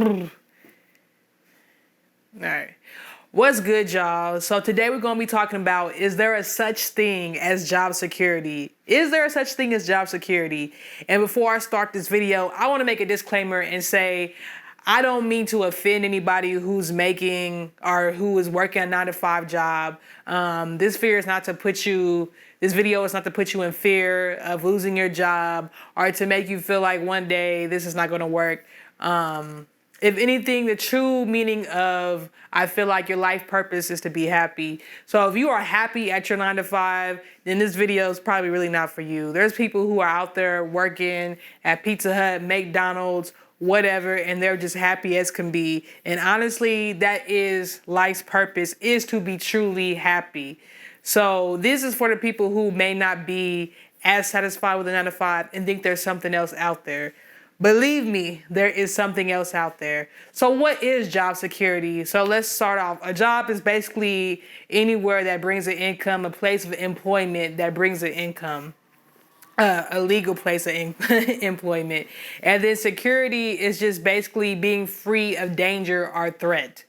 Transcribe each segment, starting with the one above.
All right. What's good, y'all? So today we're going to be talking about, is there a such thing as job security? Is there a such thing as job security? And before I start this video, I want to make a disclaimer and say, I don't mean to offend anybody who's making or who is working a 9-to-5 job. This video is not to put you in fear of losing your job or to make you feel like one day this is not going to work. If anything, the true meaning of I feel like your life purpose is to be happy. So if you are happy at your 9-to-5, then this video is probably really not for you. There's people who are out there working at Pizza Hut, McDonald's, whatever, and they're just happy as can be. And honestly, that is life's purpose, is to be truly happy. So this is for the people who may not be as satisfied with a 9-to-5 and think there's something else out there. Believe me, there is something else out there. So what is job security? So let's start off. A job is basically anywhere that brings an income, a place of employment that brings an income. A legal place of employment. And then security is just basically being free of danger or threat.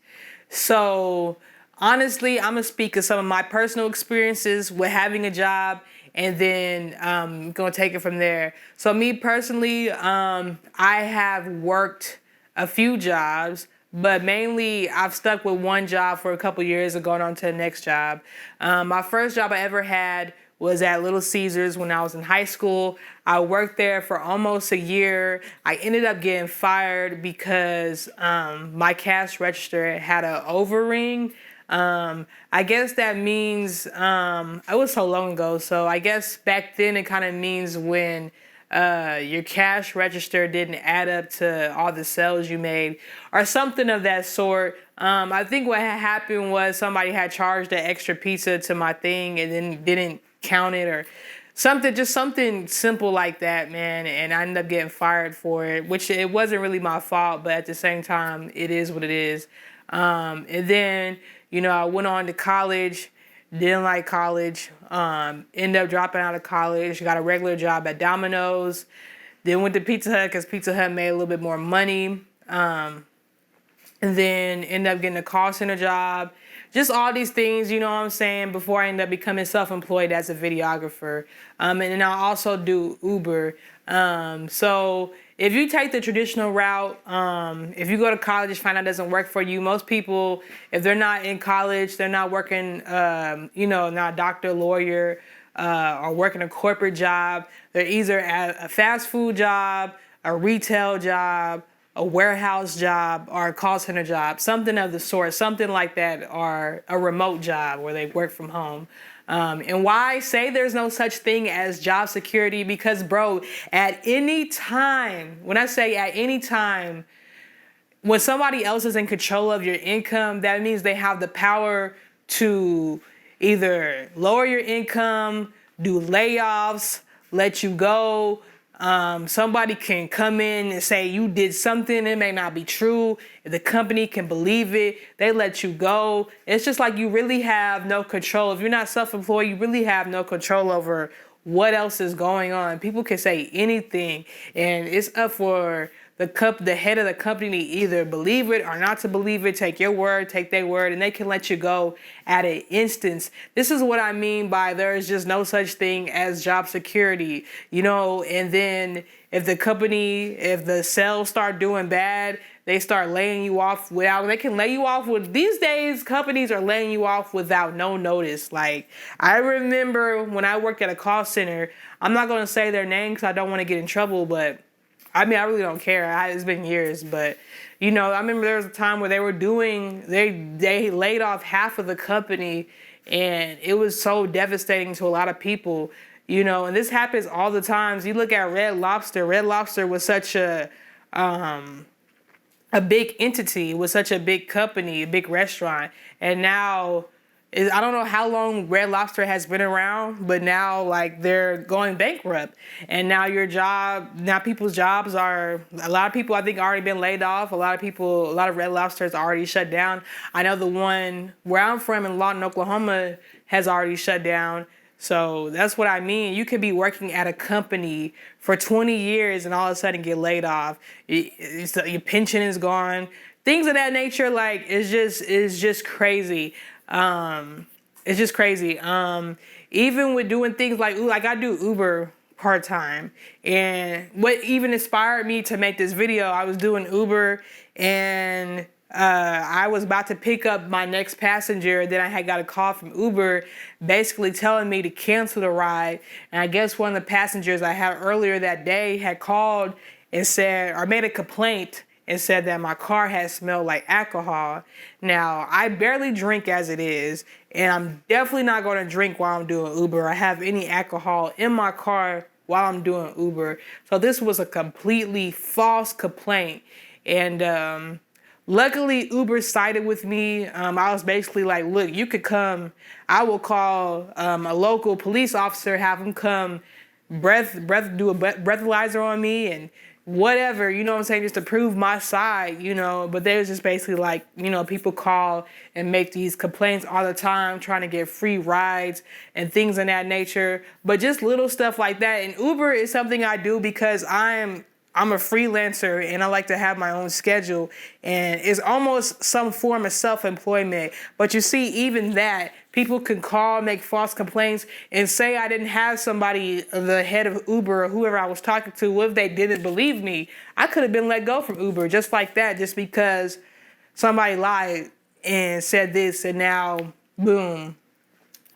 So honestly, I'm going to speak of some of my personal experiences with having a job, and then I'm going to take it from there. So me personally, I have worked a few jobs, but mainly I've stuck with one job for a couple years and going on to the next job. My first job I ever had was at Little Caesars when I was in high school. I worked there for almost a year. I ended up getting fired because my cash register had an overring. I guess that means, it was so long ago, so I guess back then it kind of means when your cash register didn't add up to all the sales you made or something of that sort. I think what had happened was somebody had charged an extra pizza to my thing and then didn't count it or something, just something simple like that, man. And I ended up getting fired for it, which it wasn't really my fault, but at the same time, it is what it is. And then, I went on to college, didn't like college, ended up dropping out of college, got a regular job at Domino's, then went to Pizza Hut because Pizza Hut made a little bit more money, and then ended up getting a call center job. Just all these things, you know what I'm saying, before I ended up becoming self-employed as a videographer. And then I also do Uber. So if you take the traditional route, if you go to college and find out it doesn't work for you, most people, if they're not in college, they're not working, not a doctor, lawyer, or working a corporate job. They're either at a fast food job, a retail job, a warehouse job, or a call center job, something of the sort, something like that, or a remote job where they work from home. And why I say there's no such thing as job security? Because, bro, at any time, when I say at any time, when somebody else is in control of your income, that means they have the power to either lower your income, do layoffs, let you go. Somebody can come in and say you did something, it may not be true. If the company can believe it, they let you go. It's just like you really have no control. If you're not self-employed, you really have no control over what else is going on. People can say anything, and it's up for the head of the company to either believe it or not to believe it, take your word, take their word, and they can let you go at an instance. This is what I mean by there is just no such thing as job security, and then if the sales start doing bad, they start laying you off they can lay you off these days, companies are laying you off without no notice. Like, I remember when I worked at a call center, I'm not going to say their name because I don't want to get in trouble, but I really don't care. It's been years, but I remember there was a time where they laid off half of the company, and it was so devastating to a lot of people, and this happens all the time. You look at Red Lobster. Red Lobster was such a big entity, was such a big company, a big restaurant, and now I don't know how long Red Lobster has been around, but now they're going bankrupt. And now people's jobs are, a lot of people I think already been laid off. A lot of Red Lobsters already shut down. I know the one where I'm from in Lawton, Oklahoma has already shut down. So that's what I mean. You could be working at a company for 20 years and all of a sudden get laid off. Your pension is gone. Things of that nature, like it's just crazy. It's just crazy. Even with doing things like I do Uber part time, and what even inspired me to make this video, I was doing Uber and I was about to pick up my next passenger. Then I had got a call from Uber basically telling me to cancel the ride. And I guess one of the passengers I had earlier that day had called and said, or made a complaint and said that my car had smelled like alcohol. Now, I barely drink as it is, and I'm definitely not going to drink while I'm doing Uber or have any alcohol in my car while I'm doing Uber. So this was a completely false complaint. And luckily, Uber sided with me. I was basically like, look, you could come. I will call a local police officer, have him come do a breathalyzer on me and whatever, you know what I'm saying, just to prove my side, you know. But they was just basically like, you know, people call and make these complaints all the time, trying to get free rides and things of that nature. But just little stuff like that. And Uber is something I do because I'm a freelancer and I like to have my own schedule, and it's almost some form of self-employment. But you see, even that, people can call, make false complaints, and say I didn't have somebody, the head of Uber or whoever I was talking to, what if they didn't believe me? I could have been let go from Uber just like that, just because somebody lied and said this, and now, boom.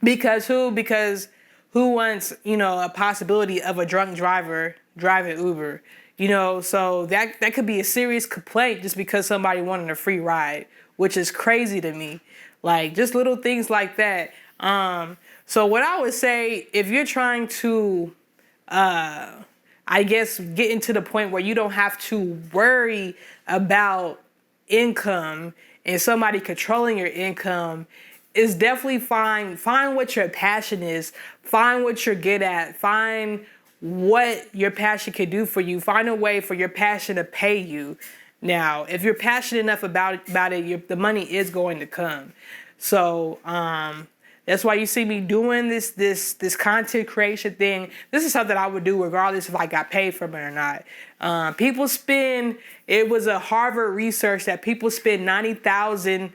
Because who? Because who wants, you know, a possibility of a drunk driver driving Uber? You know, so that could be a serious complaint just because somebody wanted a free ride, which is crazy to me. Like, just little things like that. So what I would say, if you're trying to, I guess, get into the point where you don't have to worry about income and somebody controlling your income, is definitely find what your passion is, find what you're good at, find what your passion can do for you. Find a way for your passion to pay you. Now, if you're passionate enough about it, the money is going to come. So that's why you see me doing this content creation thing. This is something I would do regardless if I got paid from it or not. It was a Harvard research that people spend 90,000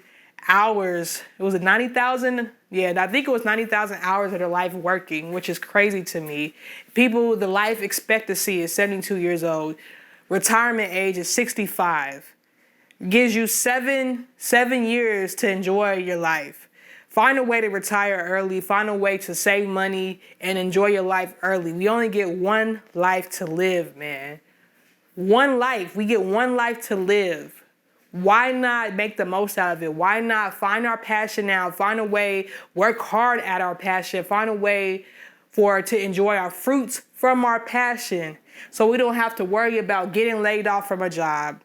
hours. It was 90,000. Yeah, I think it was 90,000 hours of their life working, which is crazy to me. People, the life expectancy is 72 years old. Retirement age is 65. Gives you seven years to enjoy your life. Find a way to retire early. Find a way to save money and enjoy your life early. We only get one life to live, man. One life. We get one life to live. Why not make the most out of it? Why not find our passion now? Find a way, work hard at our passion. Find a way to enjoy our fruits from our passion, so we don't have to worry about getting laid off from a job,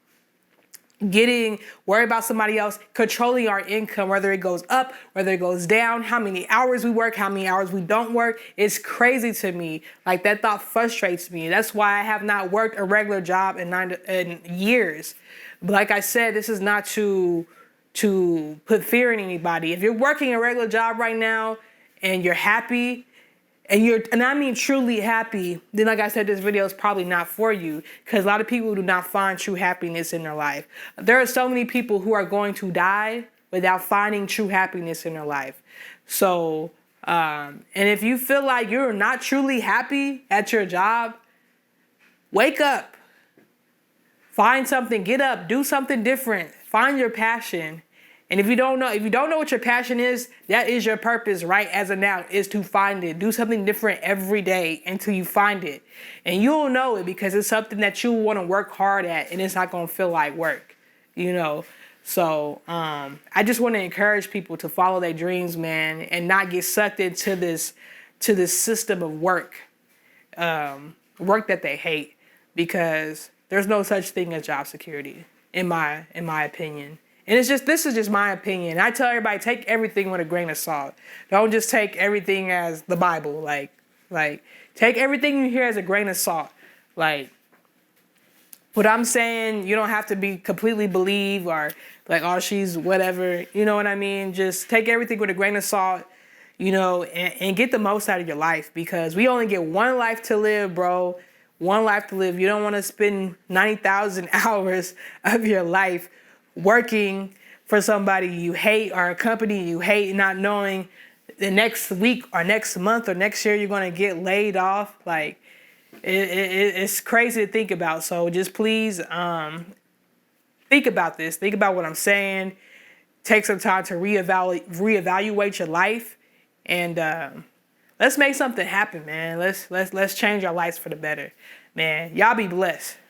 worry about somebody else controlling our income, whether it goes up, whether it goes down, how many hours we work, how many hours we don't work. It's crazy to me. Like, that thought frustrates me. That's why I have not worked a regular job in years. But like I said, this is not to put fear in anybody. If you're working a regular job right now and you're happy, and I mean truly happy, then like I said, this video is probably not for you, because a lot of people do not find true happiness in their life. There are so many people who are going to die without finding true happiness in their life. So, and if you feel like you're not truly happy at your job, wake up. Find something, get up, do something different. Find your passion. And if you don't know what your passion is, that is your purpose right as of now, is to find it. Do something different every day until you find it. And you'll know it because it's something that you want to work hard at, and it's not going to feel like work, you know. So I just want to encourage people to follow their dreams, man, and not get sucked into this system of work that they hate, because there's no such thing as job security, in my opinion. And this is just my opinion. I tell everybody, take everything with a grain of salt. Don't just take everything as the Bible. Like take everything you hear as a grain of salt. Like, what I'm saying, you don't have to be completely believe or like, oh, she's whatever. You know what I mean? Just take everything with a grain of salt. and get the most out of your life, because we only get one life to live, bro. One life to live. You don't want to spend 90,000 hours of your life working for somebody you hate or a company you hate, not knowing the next week or next month or next year you're going to get laid off. Like, it's crazy to think about. So just please think about this. Think about what I'm saying. Take some time to reevaluate your life, and let's make something happen, man. Let's change our lives for the better, man. Y'all be blessed.